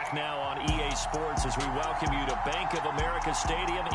back now on EA Sports as we welcome you to Bank of America Stadium.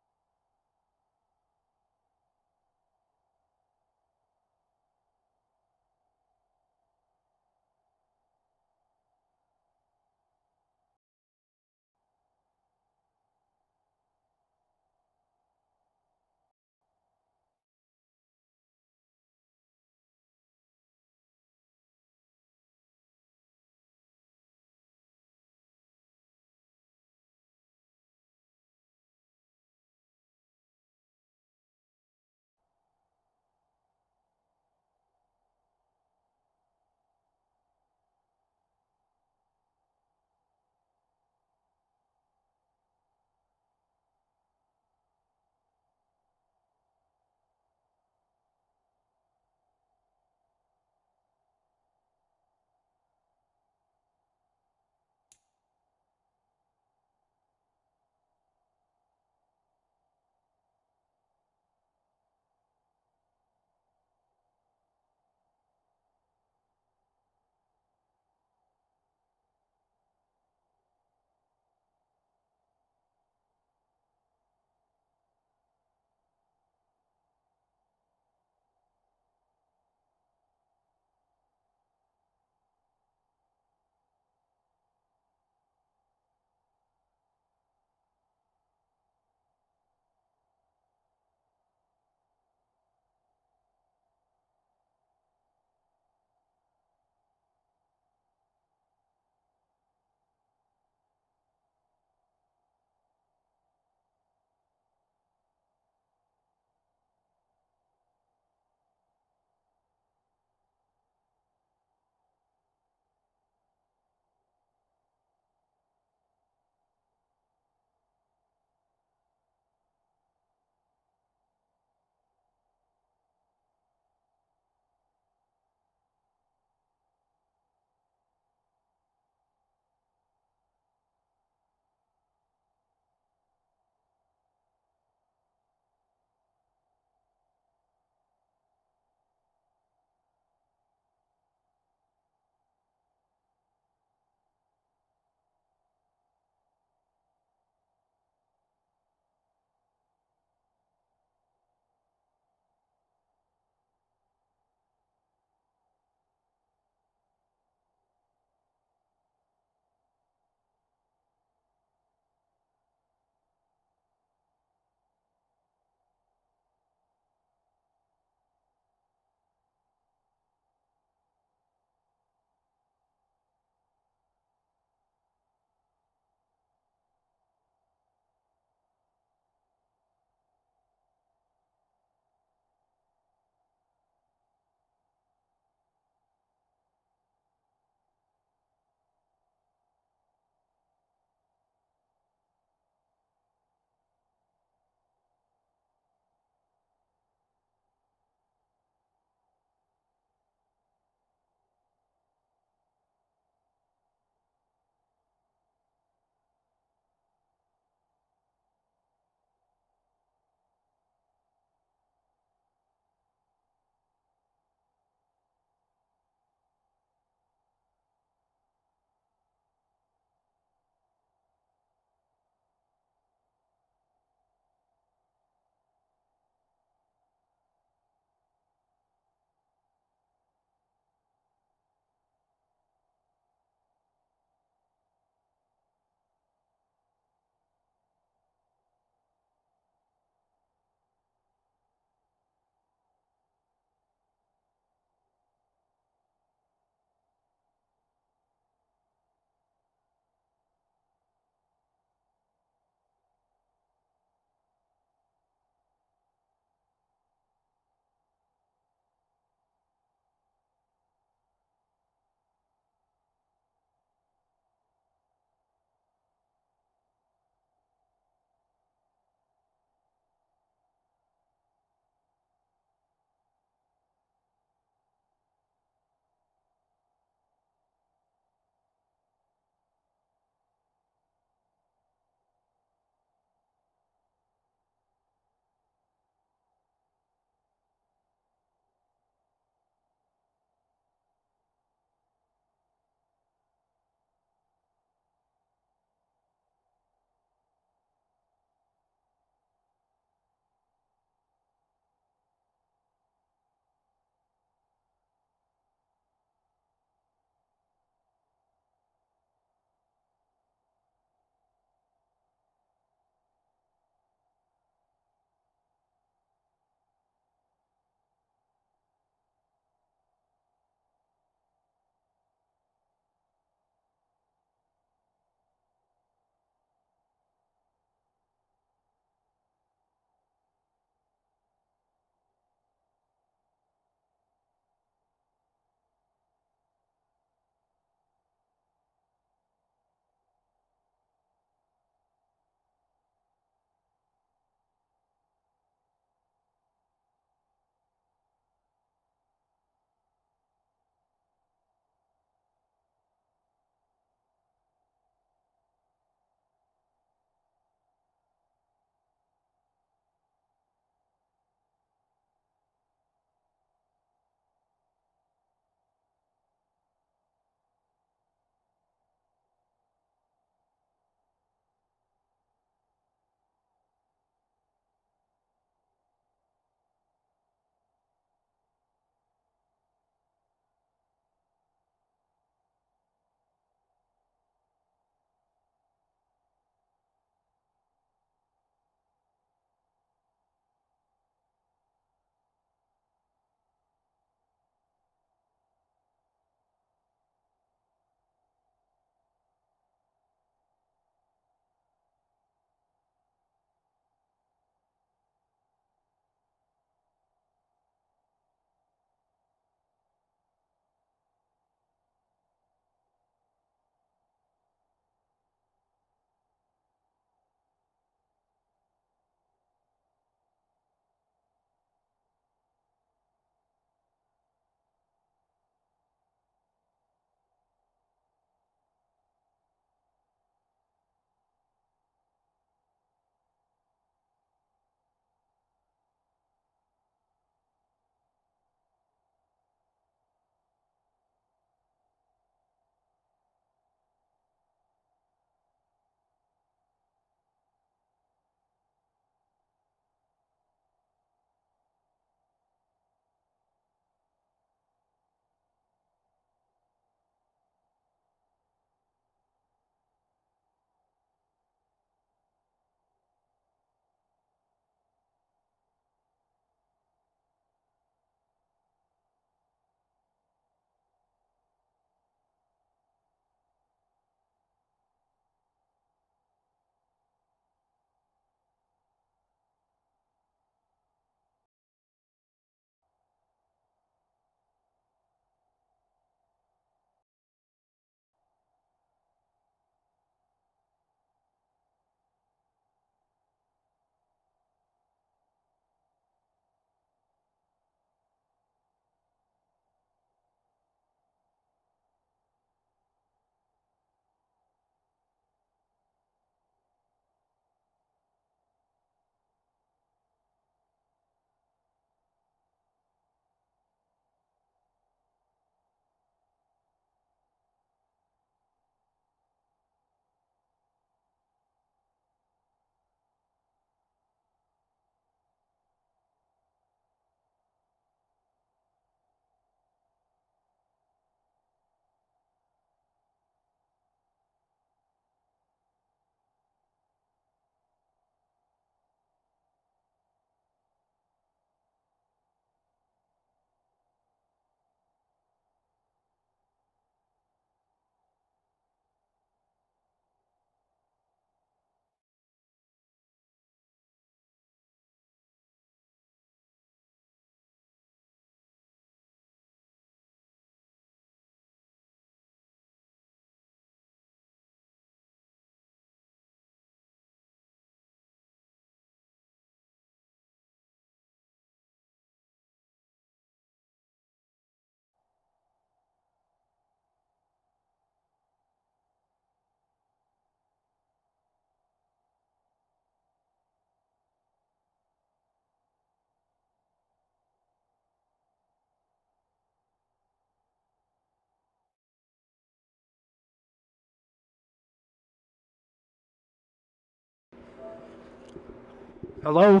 Hello?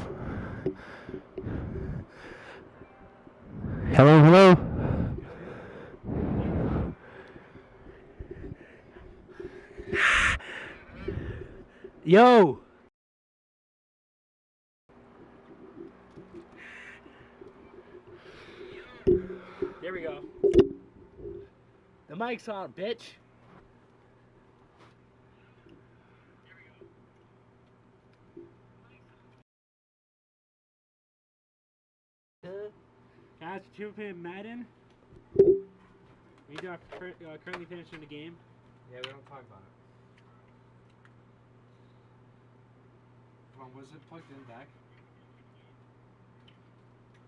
Hello, hello? Yo! There we go. The mic's on, bitch. Guys, you playing Madden? We are currently finishing the game. Yeah, we don't talk about it. Come on, was it plugged in back?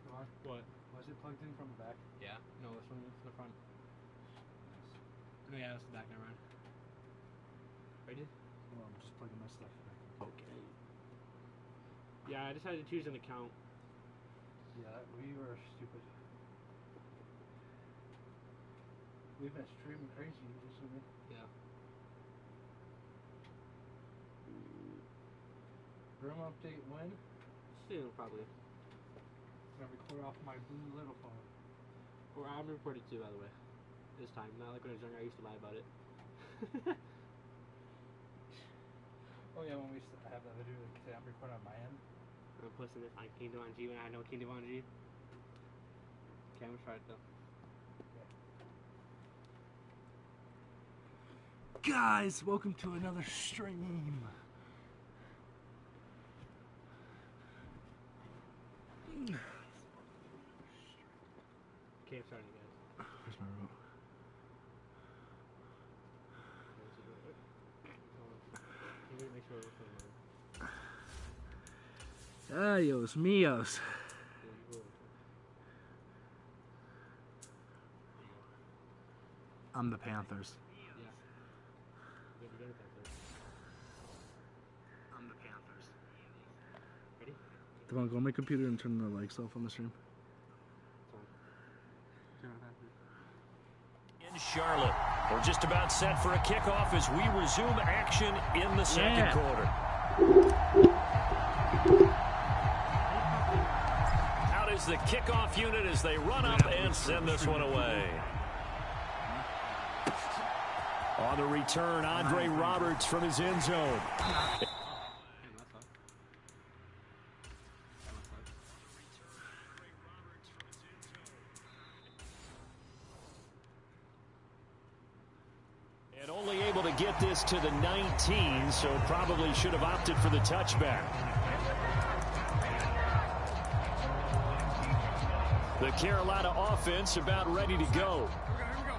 Come on. What? Was it plugged in from the back? Yeah. No, this one is the front. Nice. No, yeah, that's the back. Never mind. Ready? Well, I'm just plugging my stuff back. Okay. Yeah, I decided to choose an account. Yeah, we were stupid. We've been streaming crazy recently. Yeah. Room update when? Soon, probably. I'm gonna record off my blue little phone. Or I'm recorded too, by the way. This time, not like when I was younger. I used to lie about it. Oh yeah, when we used to have that video, like, say I'm recording on my end. I'm posting this on Kingdom on G when I know Kingdom on G. Okay, I'm gonna try it though. Guys, welcome to another stream. Okay, I'm starting, guys. Where's my remote? Make sure Adios, mios. I'm the Panthers. I'm the Panthers. Ready? Come on, go on my computer and turn the lights off on the stream. In Charlotte, we're just about set for a kickoff as we resume action in the second quarter. Out is the kickoff unit as they run up and send this one away. On the return, Andre Roberts from his end zone. And only able to get this to the 19, so probably should have opted for the touchback. The Carolina offense about ready to go.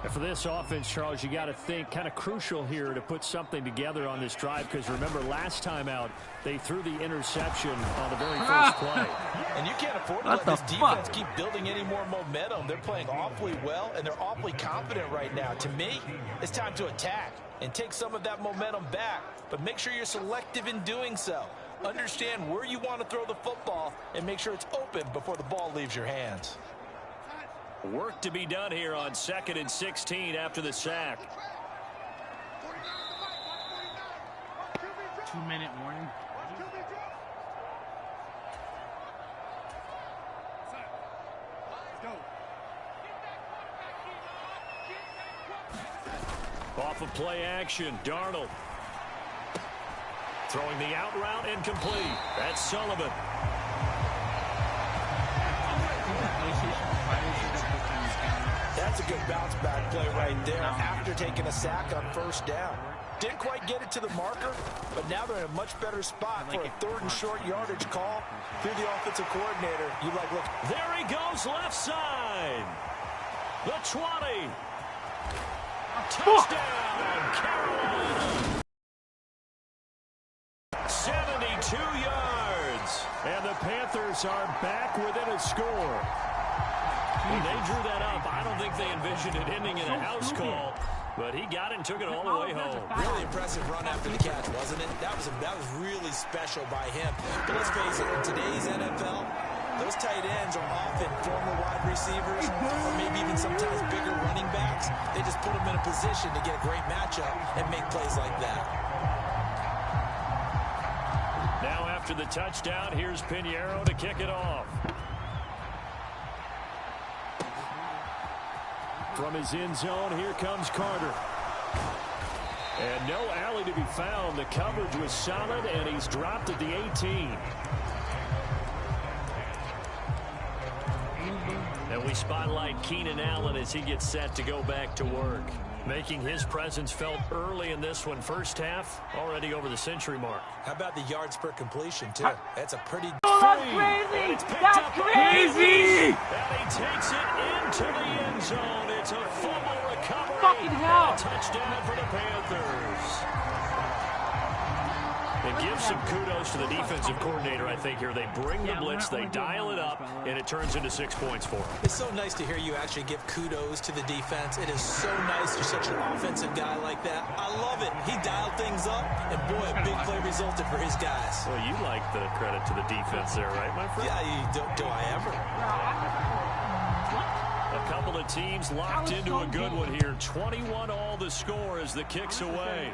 And for this offense, Charles, you got to think kind of crucial here to put something together on this drive, because remember last time out they threw the interception on the very first play. And you can't afford to let this defense keep building any more momentum. They're playing awfully well, and they're awfully confident right now. To me, it's time to attack and take some of that momentum back, but make sure you're selective in doing so. Understand where you want to throw the football and make sure it's open before the ball leaves your hands. Work to be done here on 2nd and 16 after the sack. 2-minute warning. Off of play action, Darnold. Throwing the out route incomplete. That's Sullivan. That's a good bounce back play right there after taking a sack on first down. Didn't quite get it to the marker, but now they're in a much better spot for a 3rd and short yardage call through the offensive coordinator. You like, look. There he goes, left side. The 20. Touchdown, Carolina. 72 yards. And the Panthers are back within a score. When they drew that up, I don't think they envisioned it ending in a house call, but he got it and took it all the way home. Really impressive run after the catch, wasn't it? That was really special by him. But let's face it, in today's NFL, those tight ends are often former wide receivers or maybe even sometimes bigger running backs. They just put them in a position to get a great matchup and make plays like that. Now After the touchdown, here's Pinheiro to kick it off. From his end zone, here comes Carter. And no alley to be found. The coverage was solid, and he's dropped at the 18. And we spotlight Keenan Allen as he gets set to go back to work. Making his presence felt early in this one. First half, already over the century mark. How about the yards per completion, too? That's a pretty... Oh, that's crazy! That's crazy! And he takes it into the end zone. It's a fumble recovery. Fucking hell! And a touchdown for the Panthers. It gives some kudos to the defensive coordinator, I think, here. They bring the blitz, they dial it up, and it turns into 6 points for them. It's so nice to hear you actually give kudos to the defense. It is so nice. You're such an offensive guy like that. I love it. He dialed things up, and boy, a big play resulted for his guys. Well, you like the credit to the defense there, right, my friend? Yeah, do I ever? A couple of teams locked into a good one here. 21 all the score as the kick's away.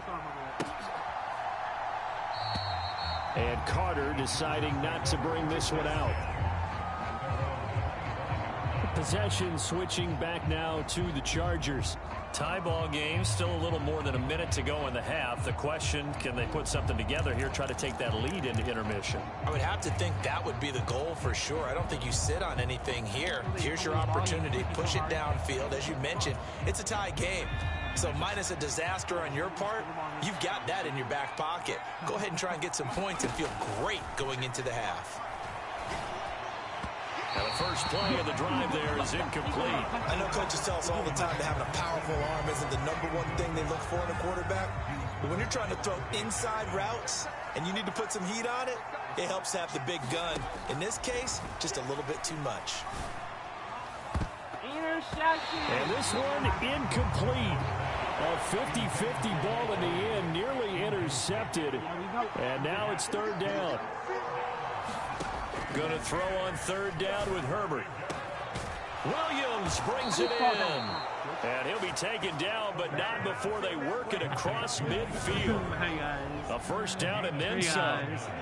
And Carter deciding not to bring this one out. Possession switching back now to the Chargers. Tie ball game, still a little more than a minute to go in the half. The question, can they put something together here, try to take that lead into intermission? I would have to think that would be the goal for sure. I don't think you sit on anything here. Here's your opportunity. Push it downfield. As you mentioned, it's a tie game. So minus a disaster on your part, you've got that in your back pocket. Go ahead and try and get some points and feel great going into the half. And the first play of the drive there is incomplete. I know coaches tell us all the time that having a powerful arm isn't the #1 thing they look for in a quarterback. But when you're trying to throw inside routes and you need to put some heat on it, it helps have the big gun. In this case, just a little bit too much. And this one incomplete. A 50-50 ball in the end, nearly intercepted. And now it's third down. Going to throw on third down with Herbert. Williams brings it in. And he'll be taken down, but not before they work it across midfield. A first down and then some.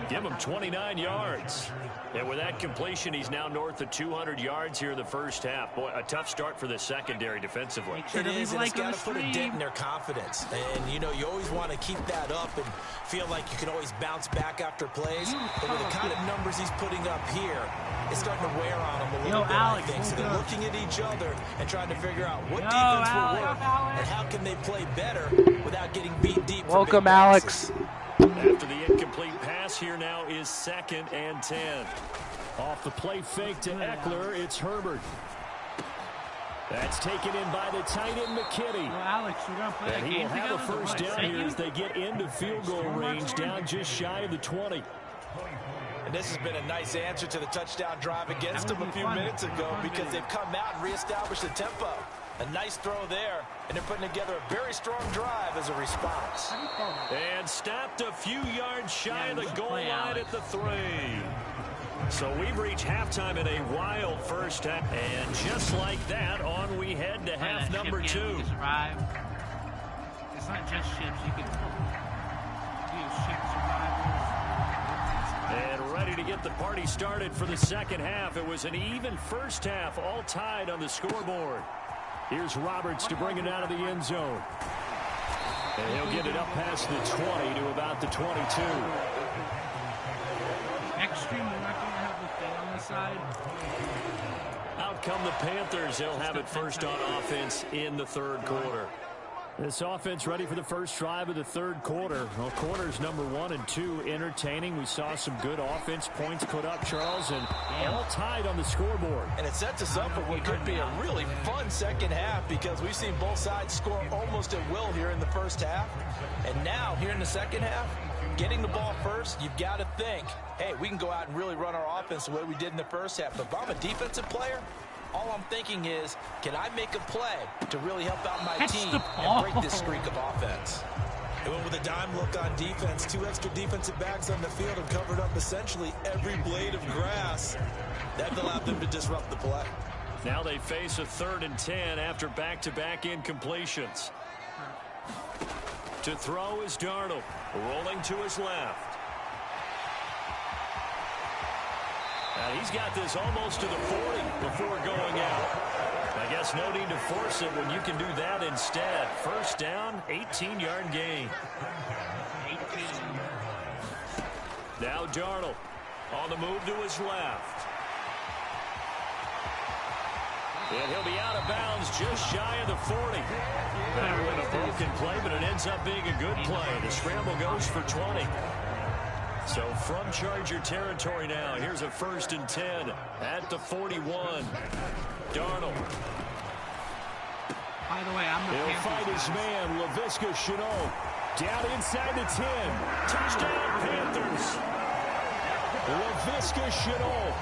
Give him 29 yards. And with that completion, he's now north of 200 yards here in the first half. Boy, a tough start for the secondary defensively. It is, and it's got to put a dent in their confidence. And, you know, you always want to keep that up and feel like you can always bounce back after plays. But with the kind of numbers he's putting up here, it's starting to wear on them a little bit, I think. So they're looking at each other and trying to figure out what defense will work and how can they play better without getting beat deep. Welcome, Alex. After the incomplete pass, here now is 2nd and 10. Off the play fake to Eckler, it's Herbert. That's taken in by the tight end, McKinney. Alex, we're going to play and he will have a first down here as they get into field goal range, down just shy of the 20. And this has been a nice answer to the touchdown drive against them a few minutes ago because they've come out and reestablished the tempo. A nice throw there, and they're putting together a very strong drive as a response. And stopped a few yards shy of the goal line at the 3. So we've reached halftime in a wild first half. And just like that, on we head to half number 2. It's not just ships. You can do ship survivors. And ready to get the party started for the second half. It was an even first half, all tied on the scoreboard. Here's Roberts to bring it out of the end zone. And he'll get it up past the 20 to about the 22. Extreme, we're not going to have the thing on the side. Out come the Panthers. They'll have it first on offense in the third quarter. This offense ready for the first drive of the third quarter. Well, quarters number 1 and 2 entertaining. We saw some good offense points put up, Charles, and all tied on the scoreboard. And it sets us up for what could be a really fun second half because we've seen both sides score almost at will here in the first half. And now, here in the second half, getting the ball first, you've got to think, hey, we can go out and really run our offense the way we did in the first half. But if I'm a defensive player, all I'm thinking is, can I make a play to really help out my team and break this streak of offense? They went with a dime look on defense. 2 extra defensive backs on the field and covered up essentially every blade of grass. That allowed them to disrupt the play. Now they face a 3rd and 10 after back-to-back incompletions. To throw is Darnold, rolling to his left. And he's got this almost to the 40 before going out. I guess no need to force it when you can do that instead. First down, 18-yard gain. 18. Now Darnold on the move to his left. And he'll be out of bounds just shy of the 40. That was a broken play, but it ends up being a good play. The scramble goes for 20. So from Charger territory now, here's a 1st and 10 at the 41. Darnold. By the way, I'm the He'll fight his man, Laviska Shenault. Down inside the 10. Touchdown, Panthers. Laviska Shenault,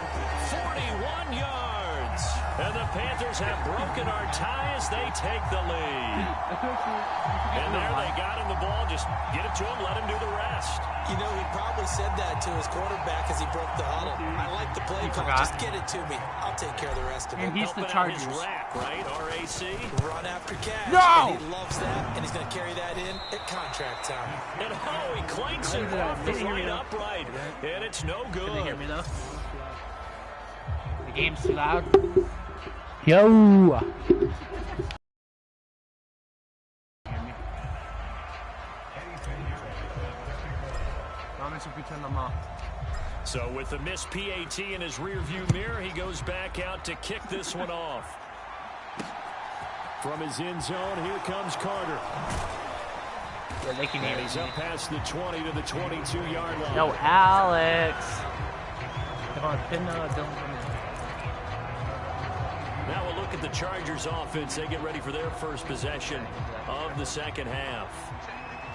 41 yards. And the Panthers have broken our tie as they take the lead. And there they got him the ball. Just get it to him, let him do the rest. You know, he probably said that to his quarterback as he broke the huddle. I like the play call. Just get it to me. I'll take care of the rest of it. And he's the Chargers. His rack, right? RAC. Run after cash. No! And he loves that, and he's going to carry that in at contract time. And he clanks it off the right upright. And it's no good. Can they hear me, though? The game's too loud. Yo! So with the missed PAT in his rearview mirror, he goes back out to kick this one off. From his end zone, here comes Carter. Yeah, they can hear And he's up past the 20 to the 22-yard line. Yo, Alex! Now we'll look at the Chargers offense. They get ready for their first possession of the second half.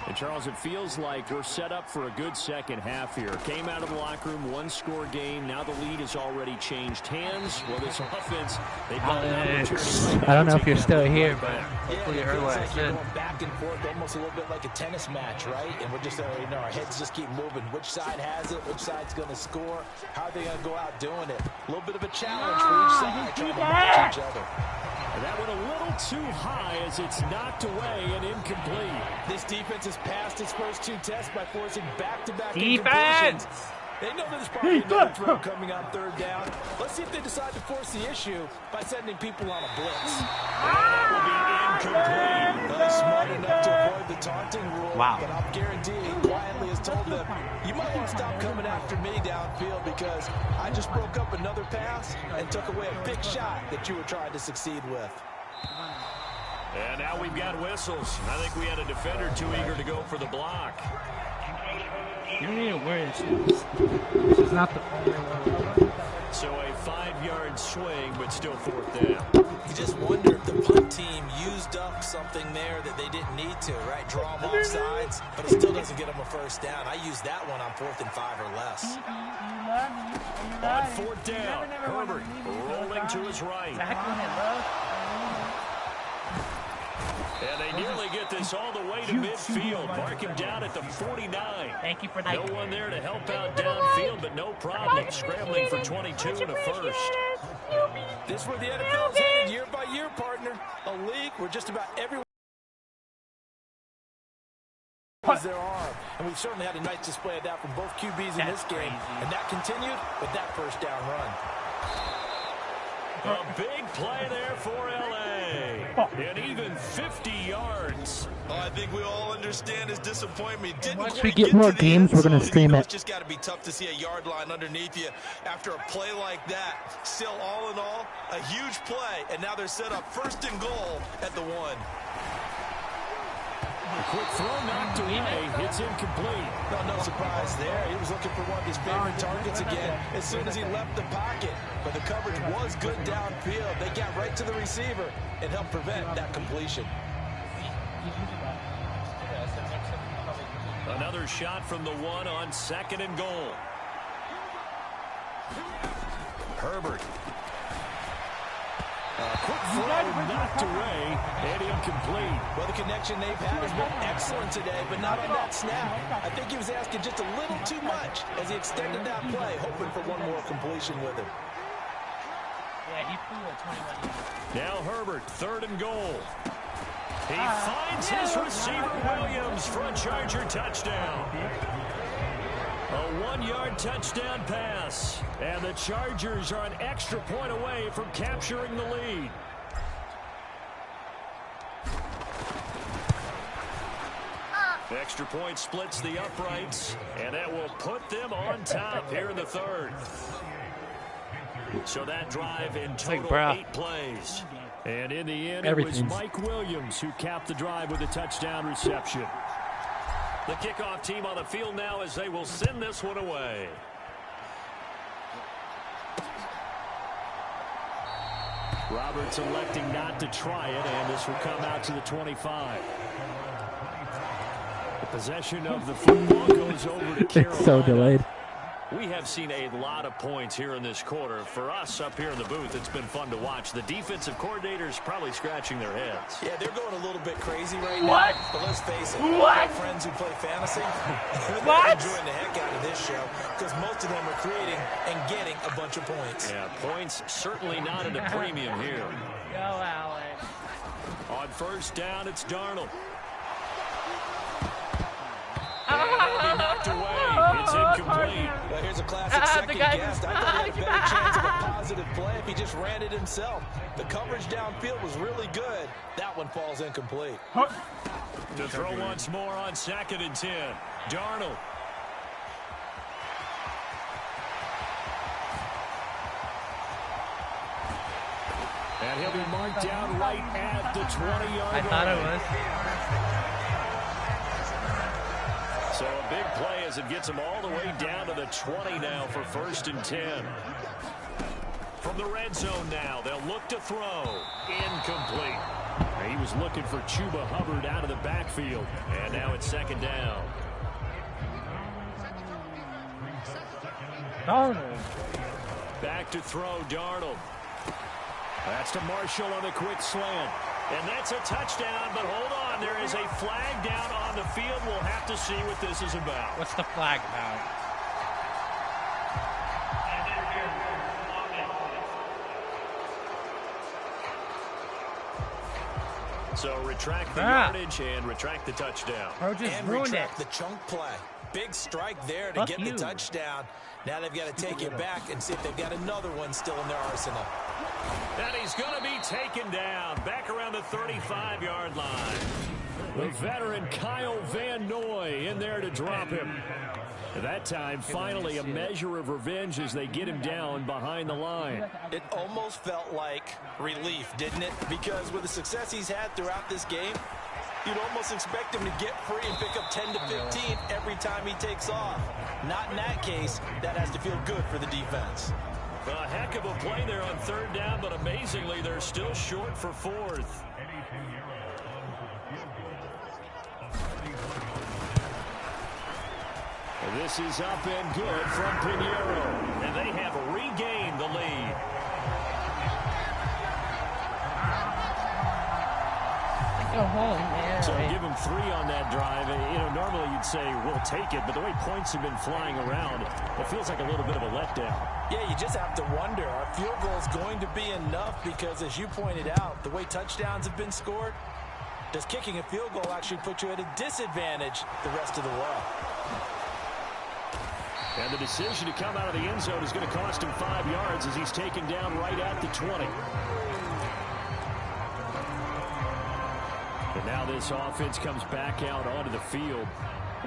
And, Charles, it feels like we're set up for a good second half here. Came out of the locker room, one-score game. Now the lead has already changed hands. Well, this offense, they've got an opportunity. I don't know if you're still here, but Hopefully you heard what I said. Going back and forth, almost a little bit like a tennis match, right? And we're just, our heads just keep moving. Which side has it? Which side's going to score? How are they going to go out doing it? A little bit of a challenge for each side, trying to match each other. And that went a little too high as it's knocked away and incomplete. This defense has passed its first two tests by forcing back-to-back defense! incompletions. They know there's probably another throw coming on third down. Let's see if they decide to force the issue by sending people on a blitz. That will be incomplete. They're smart enough to avoid the taunting rule. Wow. But I'll guarantee he quietly has told them, you might want to stop coming after me downfield because I just broke up another pass and took away a big shot that you were trying to succeed with. And now we've got whistles. I think we had a defender too eager to go for the block. you don't need to worry. This is not the only one. So a 5-yard swing, but still fourth down. You just wonder if the punt team used up something there that they didn't need to, right? Draw them off sides, but it still doesn't get them a first down. I used that one on 4th and 5 or less. On fourth down, Herbert rolling to his right. And they nearly get this all the way to midfield. Mark him down at the 49. Thank you for that. No one there to help out downfield, but no problem scrambling for 22 and a first. This is where the NFL is headed year by year, partner. A league where just about everyone is their arm. And we've certainly had a nice display of that from both QBs in this game. And that continued with that first down run. A big play there for L.A. And even 50 yards. Oh, I think we all understand his disappointment. Once we get more games, we're going to stream it. It's just got to be tough to see a yard line underneath you after a play like that. Still, all in all, a huge play. And now they're set up 1st and goal at the 1. A quick throw knocked away. It's incomplete. No surprise there. He was looking for one of his favorite targets again as soon as he left the pocket. But the coverage was good downfield. They got right to the receiver and helped prevent that completion. Another shot from the 1 on 2nd and goal. Herbert. A quick throw knocked away and incomplete. Well, the connection they've had has been excellent today, but not on that snap. I think he was asking just a little too much as he extended that play, hoping for one more completion with him. Yeah, he flew at 21. Now Herbert, 3rd and goal. He finds his receiver, Williams, for a Charger touchdown. A 1-yard touchdown pass. And the Chargers are an extra point away from capturing the lead. Extra point splits the uprights, and that will put them on top here in the third. So that drive in total 8 plays. And in the end, it was Mike Williams who capped the drive with a touchdown reception. The kickoff team on the field now as they will send this one away. Roberts electing not to try it, and this will come out to the 25. The possession of the football goes over to Carolina. It's so delayed. We have seen a lot of points here in this quarter. For us up here in the booth, it's been fun to watch. The defensive coordinators probably scratching their heads. Yeah, they're going a little bit crazy right now. But let's face it, my friends who play fantasy, they're enjoying the heck out of this show because most of them are creating and getting a bunch of points. Yeah, points certainly not at a premium here. Go, Alex. On first down, it's Darnold. Knocked away. It's incomplete. Well, here's a classic second guess. I thought he had a better chance of a positive play if he just ran it himself. The coverage downfield was really good. That one falls incomplete. To throw once more on 2nd and 10. Darnold. And he'll be marked down right at the 20-yard line. I thought it was. So a big play as it gets him all the way down to the 20 now for 1st and 10. From the red zone now, they'll look to throw. Incomplete. He was looking for Chuba Hubbard out of the backfield. And now it's 2nd down. Darnold. Back to throw, Darnold. That's to Marshall on the quick slant. And that's a touchdown, but hold on. There is a flag down on the field. We'll have to see what this is about. What's the flag about? So retract the yardage and retract the touchdown. Bro, just and ruined retract it. the chunk play. Big strike there to get the touchdown. Now they've got to take it back and see if they've got another one still in their arsenal. And he's going to be taken down back around the 35-yard line. The veteran Kyle Van Noy in there to drop him. At that time, finally a measure of revenge as they get him down behind the line. It almost felt like relief, didn't it? Because with the success he's had throughout this game, you'd almost expect him to get free and pick up 10 to 15 every time he takes off. Not in that case. That has to feel good for the defense. A heck of a play there on 3rd down, but amazingly, they're still short for 4th. This is up and good from Pinheiro, and they have regained the lead. So give them 3 on that drive. You know, normally you'd say we'll take it, but the way points have been flying around, it feels like a little bit of a letdown. Yeah, you just have to wonder, are field goals going to be enough? Because as you pointed out, the way touchdowns have been scored, does kicking a field goal actually put you at a disadvantage the rest of the way? And the decision to come out of the end zone is going to cost him 5 yards as he's taken down right at the 20. And now this offense comes back out onto the field.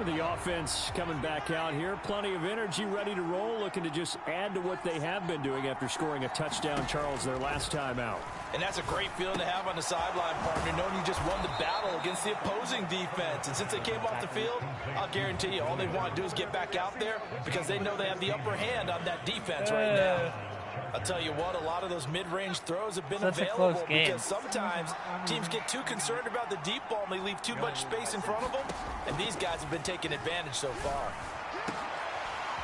The offense coming back out here. Plenty of energy, ready to roll, looking to just add to what they have been doing after scoring a touchdown, Charles, their last time out. And that's a great feeling to have on the sideline, partner, knowing you just won the battle against the opposing defense. And since they came off the field, I'll guarantee you all they want to do is get back out there because they know they have the upper hand on that defense right now. I'll tell you what, a lot of those mid-range throws have been available because sometimes teams get too concerned about the deep ball and they leave too much space in front of them, and these guys have been taking advantage so far.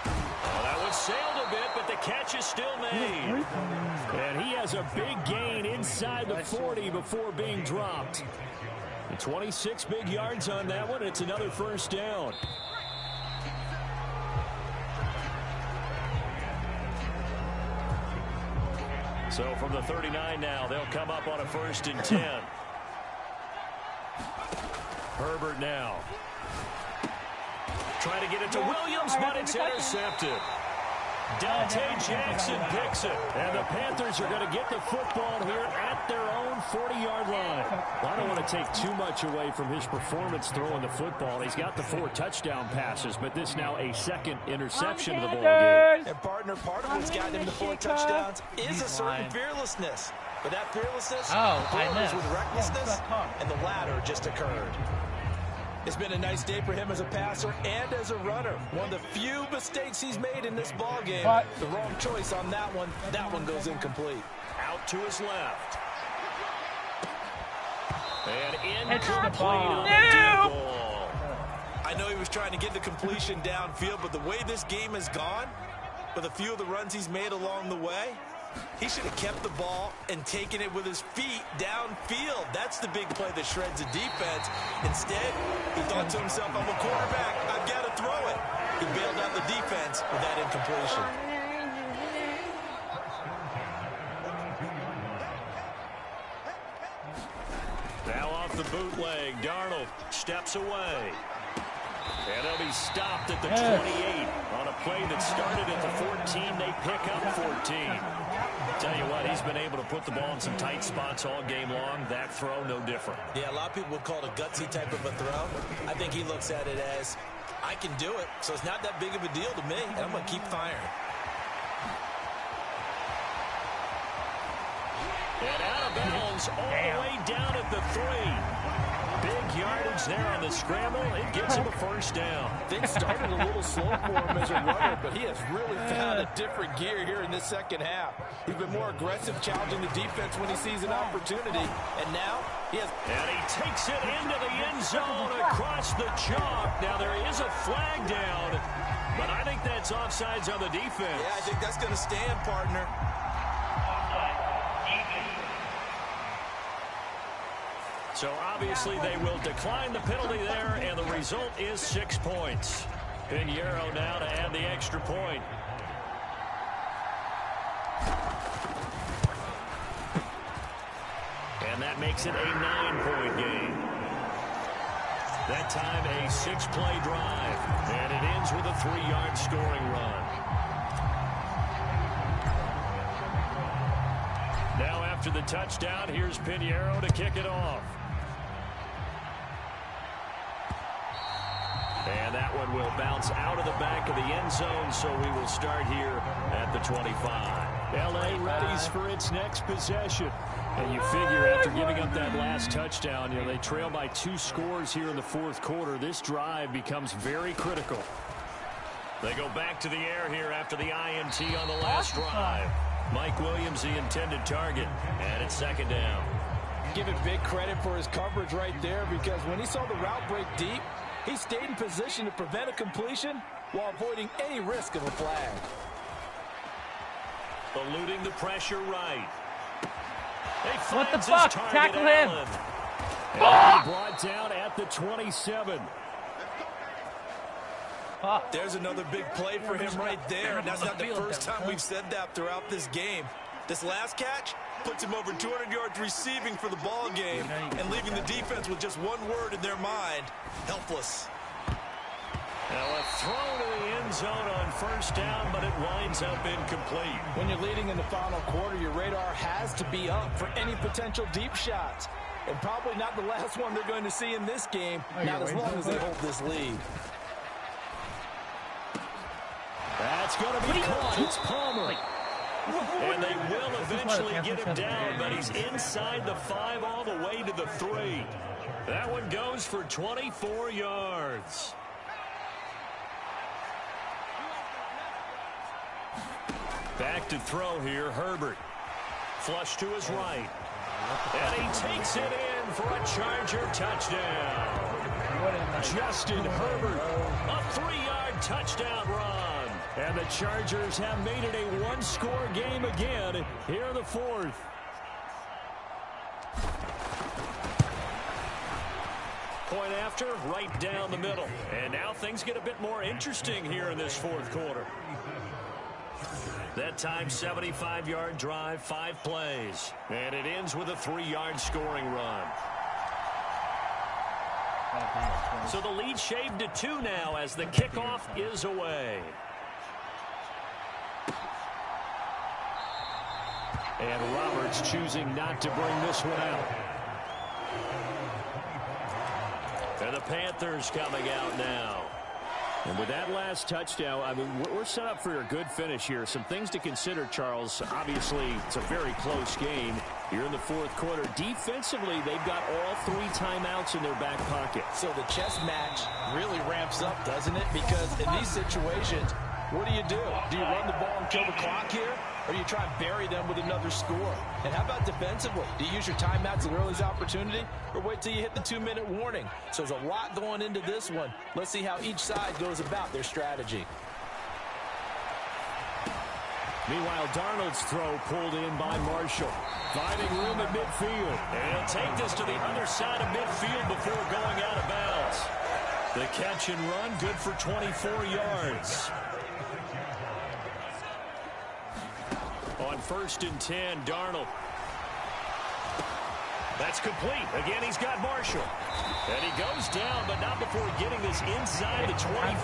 Well, that one sailed a bit, but the catch is still made. And he has a big gain inside the 40 before being dropped. 26 big yards on that one. It's another 1st down. So from the 39 now, they'll come up on a 1st and 10. Herbert now. trying to get it to Williams, but it's intercepted. Dante Jackson picks it, and the Panthers are going to get the football here at their own 40-yard line. Well, I don't want to take too much away from his performance throwing the football. He's got the 4 touchdown passes, but this now a second interception of the ball game. And partner, part of what's gotten him to 4 touchdowns is a certain fearlessness. But that fearlessness blurs with recklessness, and the latter just occurred. It's been a nice day for him as a passer and as a runner. One of the few mistakes he's made in this ball game. The wrong choice on that one. That one goes incomplete. Out to his left. And incomplete on the deep ball. I know he was trying to get the completion downfield, but the way this game has gone, with a few of the runs he's made along the way, he should have kept the ball and taken it with his feet downfield. That's the big play that shreds the defense. Instead, he thought to himself, I'm a quarterback, I've got to throw it. He bailed out the defense with that incompletion. Now off the bootleg, Darnold steps away. And he'll be stopped at the 28 on a play that started at the 14. They pick up 14. Tell you what, he's been able to put the ball in some tight spots all game long. That throw, no different. Yeah, a lot of people would call it a gutsy type of a throw. I think he looks at it as, I can do it, so it's not that big of a deal to me, and I'm going to keep firing. And out of bounds all the way down at the 3. Big yardage there on the scramble. It gets him a first down. Things started a little slow for him as a runner, but he has really found a different gear here in this second half. He's been more aggressive, challenging the defense when he sees an opportunity. And now he has... And he takes it into the end zone across the chalk. Now there is a flag down, but I think that's offsides on the defense. Yeah, I think that's going to stand, partner. So obviously they will decline the penalty there, and the result is 6 points. Pinheiro now to add the extra point. And that makes it a 9-point game. That time a 6-play drive, and it ends with a 3-yard scoring run. Now after the touchdown, here's Pinheiro to kick it off. And that one will bounce out of the back of the end zone, so we will start here at the 25. L.A. readies for its next possession. And you figure after giving up that last touchdown, you know, they trail by 2 scores here in the fourth quarter. This drive becomes very critical. They go back to the air here after the INT on the last drive. Mike Williams, the intended target, and it's second down. Give it big credit for his coverage right there, because when he saw the route break deep, he stayed in position to prevent a completion while avoiding any risk of a flag. Eluding the pressure right. What the fuck? Tackle him. And brought down at the 27. There's another big play for him right there, and that's not the first time we've said that throughout this game. This last catch puts him over 200 yards receiving for the ball game and leaving the defense with just one word in their mind: helpless. Now a throw to the end zone on first down, but it winds up incomplete. When you're leading in the final quarter, your radar has to be up for any potential deep shots. And probably not the last one they're going to see in this game, not as long as they hold this lead. That's going to be caught. It's Palmer. And they will eventually get him down, but he's inside the 5 all the way to the 3. That one goes for 24 yards. Back to throw here, Herbert. Flush to his right. And he takes it in for a Charger touchdown. Justin Herbert, a 3-yard touchdown run. And the Chargers have made it a 1-score game again here in the fourth. Point after, right down the middle. And now things get a bit more interesting here in this fourth quarter. That time, 75-yard drive, 5 plays. And it ends with a 3-yard scoring run. So the lead shaved to 2 now as the kickoff is away. And Roberts choosing not to bring this one out. And the Panthers coming out now. And with that last touchdown, I mean, we're set up for a good finish here. Some things to consider, Charles. Obviously, it's a very close game here in the fourth quarter. Defensively, they've got all 3 timeouts in their back pocket. So the chess match really ramps up, doesn't it? Because in these situations, what do? Do you run the ball and kill the clock here? Or do you try and bury them with another score? And how about defensively? Do you use your timeouts at early's opportunity? Or wait till you hit the 2-minute warning? So there's a lot going into this one. Let's see how each side goes about their strategy. Meanwhile, Darnold's throw pulled in by Marshall. Finding room at midfield. And he'll take this to the other side of midfield before going out of bounds. The catch and run, good for 24 yards. On 1st and 10, Darnold. That's complete. Again, he's got Marshall. And he goes down, but not before getting this inside the 25.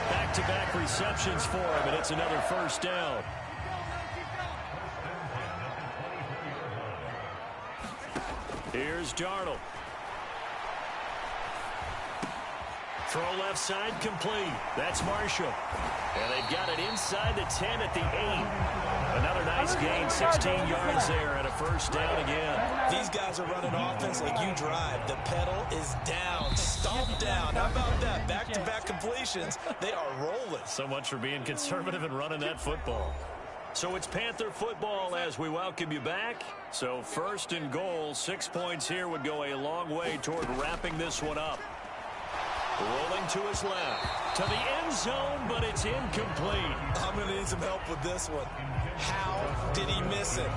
Back-to-back receptions for him, and it's another first down. Here's Darnold. Throw left side complete. That's Marshall. And they've got it inside the 10 at the 8. Another nice gain, 16 yards there, and a first down again. These guys are running offense like you drive. The pedal is down, stomped down. How about that? Back-to-back completions. They are rolling. So much for being conservative and running that football. So it's Panther football as we welcome you back. So 1st and goal, 6 points here would go a long way toward wrapping this one up. Rolling to his left. To the end zone, but it's incomplete. I'm going to need some help with this one. How did he miss it?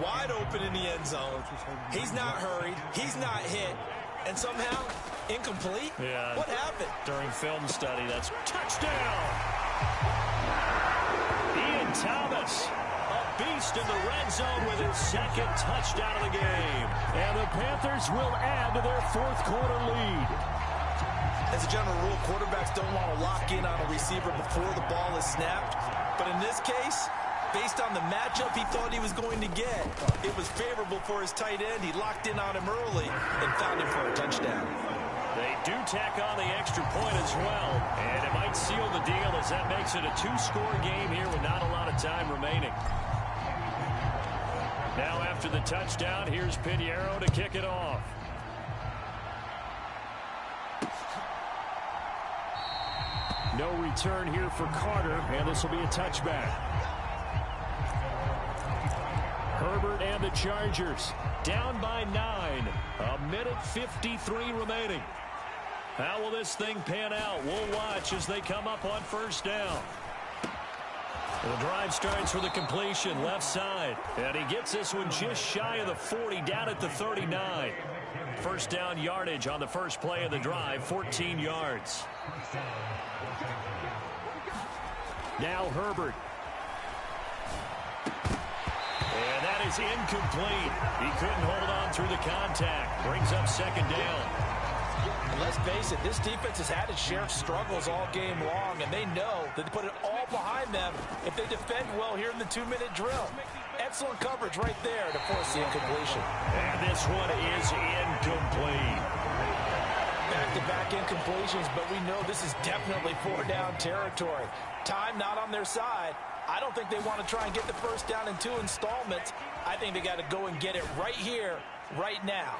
Wide open in the end zone. He's not hurried. He's not hit. And somehow, incomplete? Yeah. What happened? During film study, that's touchdown. Ian Thomas, a beast in the red zone with his 2nd touchdown of the game. And the Panthers will add to their 4th quarter lead. As a general rule, quarterbacks don't want to lock in on a receiver before the ball is snapped. But in this case, based on the matchup he thought he was going to get, it was favorable for his tight end. He locked in on him early and found him for a touchdown. They do tack on the extra point as well. And it might seal the deal as that makes it a 2-score game here with not a lot of time remaining. Now after the touchdown, here's Pinheiro to kick it off. No return here for Carter, and this will be a touchback. Herbert and the Chargers down by 9. 1:53 remaining. How will this thing pan out? We'll watch as they come up on 1st down. The drive starts with a completion left side, and he gets this one just shy of the 40, down at the 39. First down yardage on the first play of the drive, 14 yards. Now Herbert. And that is incomplete. He couldn't hold on through the contact. Brings up 2nd down. Let's face it, this defense has had its share of struggles all game long, and they know that they put it all behind them if they defend well here in the 2-minute drill. Excellent coverage right there to force the incompletion. And this one is incomplete. Back-to-back incompletions, but we know this is definitely 4-down territory. Time not on their side. I don't think they want to try and get the first down in 2 installments. I think they got to go and get it right here, right now.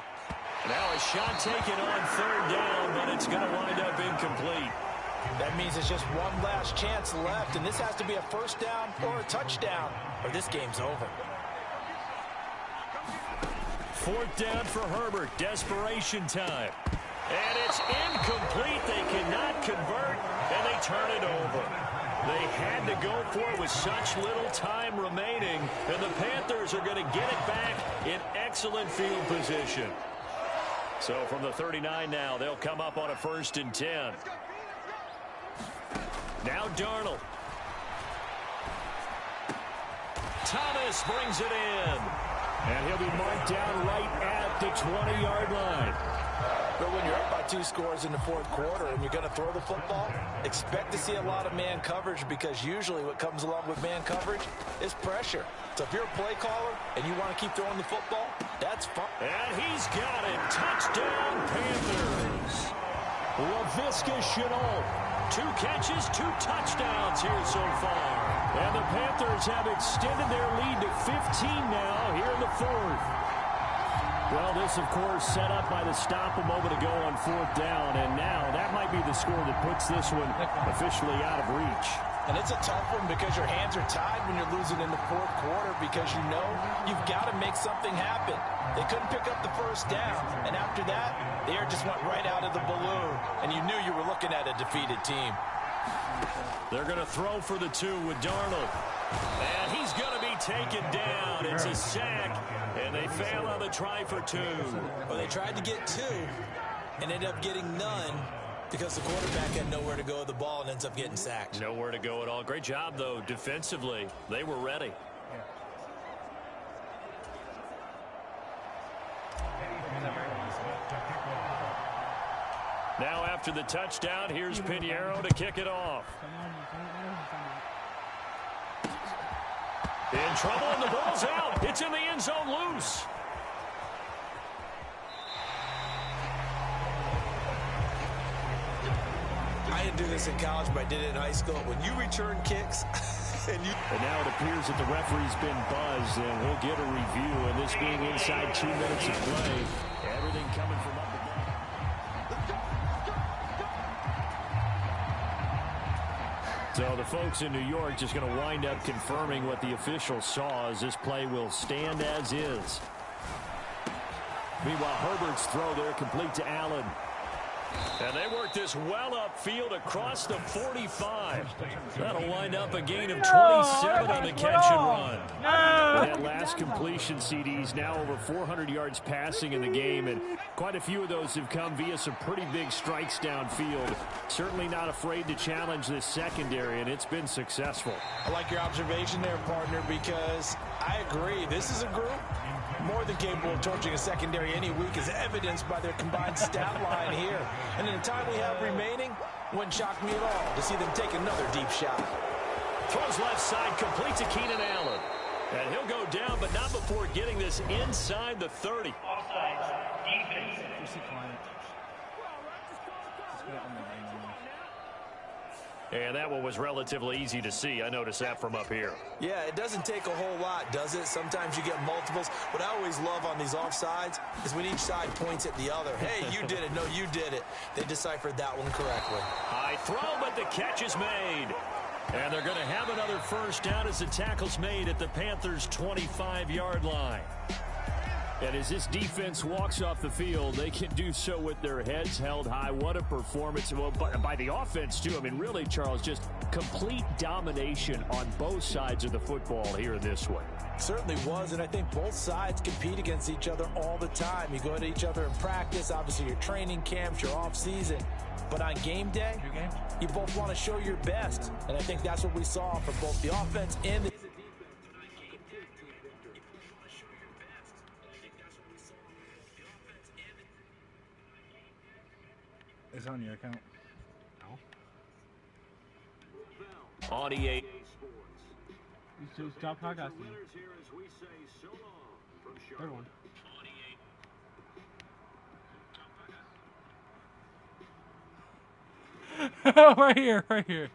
Now a shot taken on 3rd down, but it's going to wind up incomplete. That means it's just one last chance left, and this has to be a first down or a touchdown, or this game's over. 4th down for Herbert. Desperation time. And it's incomplete. They cannot convert, and they turn it over. They had to go for it with such little time remaining, and the Panthers are going to get it back in excellent field position. So from the 39 now, they'll come up on a 1st and 10. Now Darnold. Thomas brings it in. And he'll be marked down right at the 20-yard line. But when you're up by 2 scores in the fourth quarter and you're going to throw the football, expect to see a lot of man coverage, because usually what comes along with man coverage is pressure. So if you're a play caller and you want to keep throwing the football, that's fine. And he's got it. Touchdown, Panthers. Laviska Shenault. 2 catches, 2 touchdowns here so far. And the Panthers have extended their lead to 15 now here in the fourth. Well, this, of course, set up by the stop a moment ago on 4th down. And now that might be the score that puts this one officially out of reach. And it's a tough one because your hands are tied when you're losing in the fourth quarter, because you know you've got to make something happen. They couldn't pick up the first down, and after that, the air just went right out of the balloon, and you knew you were looking at a defeated team. They're going to throw for the 2 with Darnold. And he's going to be taken down. It's a sack, and they fail on the try for 2. Well, they tried to get 2 and ended up getting none, because the quarterback had nowhere to go with the ball and ends up getting sacked. Nowhere to go at all. Great job, though, defensively. They were ready. Now after the touchdown, here's Pinheiro to kick it off. In trouble, and the ball's out. It's in the end zone loose. I didn't do this in college, but I did it in high school. When you return kicks, and now it appears that the referee's been buzzed, and he'll get a review. And this being inside 2 minutes of play, everything coming from up above. So the folks in New York just going to wind up confirming what the officials saw, as this play will stand as is. Meanwhile, Herbert's throw there complete to Allen. And they work this well upfield across the 45. That'll wind up a gain of 27 on the catch and run. That last completion, CD's now over 400 yards passing in the game, and quite a few of those have come via some pretty big strikes downfield. Certainly not afraid to challenge this secondary, and it's been successful. I like your observation there, partner, because I agree. This is a group more than capable of torching a secondary any week, as evidenced by their combined stat line here. And in the time we have remaining, wouldn't shock me at all to see them take another deep shot. Throws left side, complete to Keenan Allen. And he'll go down, but not before getting this inside the 30. And that one was relatively easy to see. I noticed that from up here. yeah, it doesn't take a whole lot, does it? Sometimes you get multiples. What I always love on these offsides is when each side points at the other. Hey, you did it. No, you did it. They deciphered that one correctly. High throw, but the catch is made. And they're going to have another first down as the tackle's made at the Panthers' 25-yard line. And as this defense walks off the field, they can do so with their heads held high. What a performance. Well, by the offense, too. I mean, really, Charles, just complete domination on both sides of the football here in this one. Certainly was, and I think both sides compete against each other all the time. You go at each other in practice, obviously your training camps, your off-season. But on game day, you both want to show your best. And I think that's what we saw from both the offense and the defense. It's on your account. No. On EA. Stop podcasting. Third one. Right here, right here.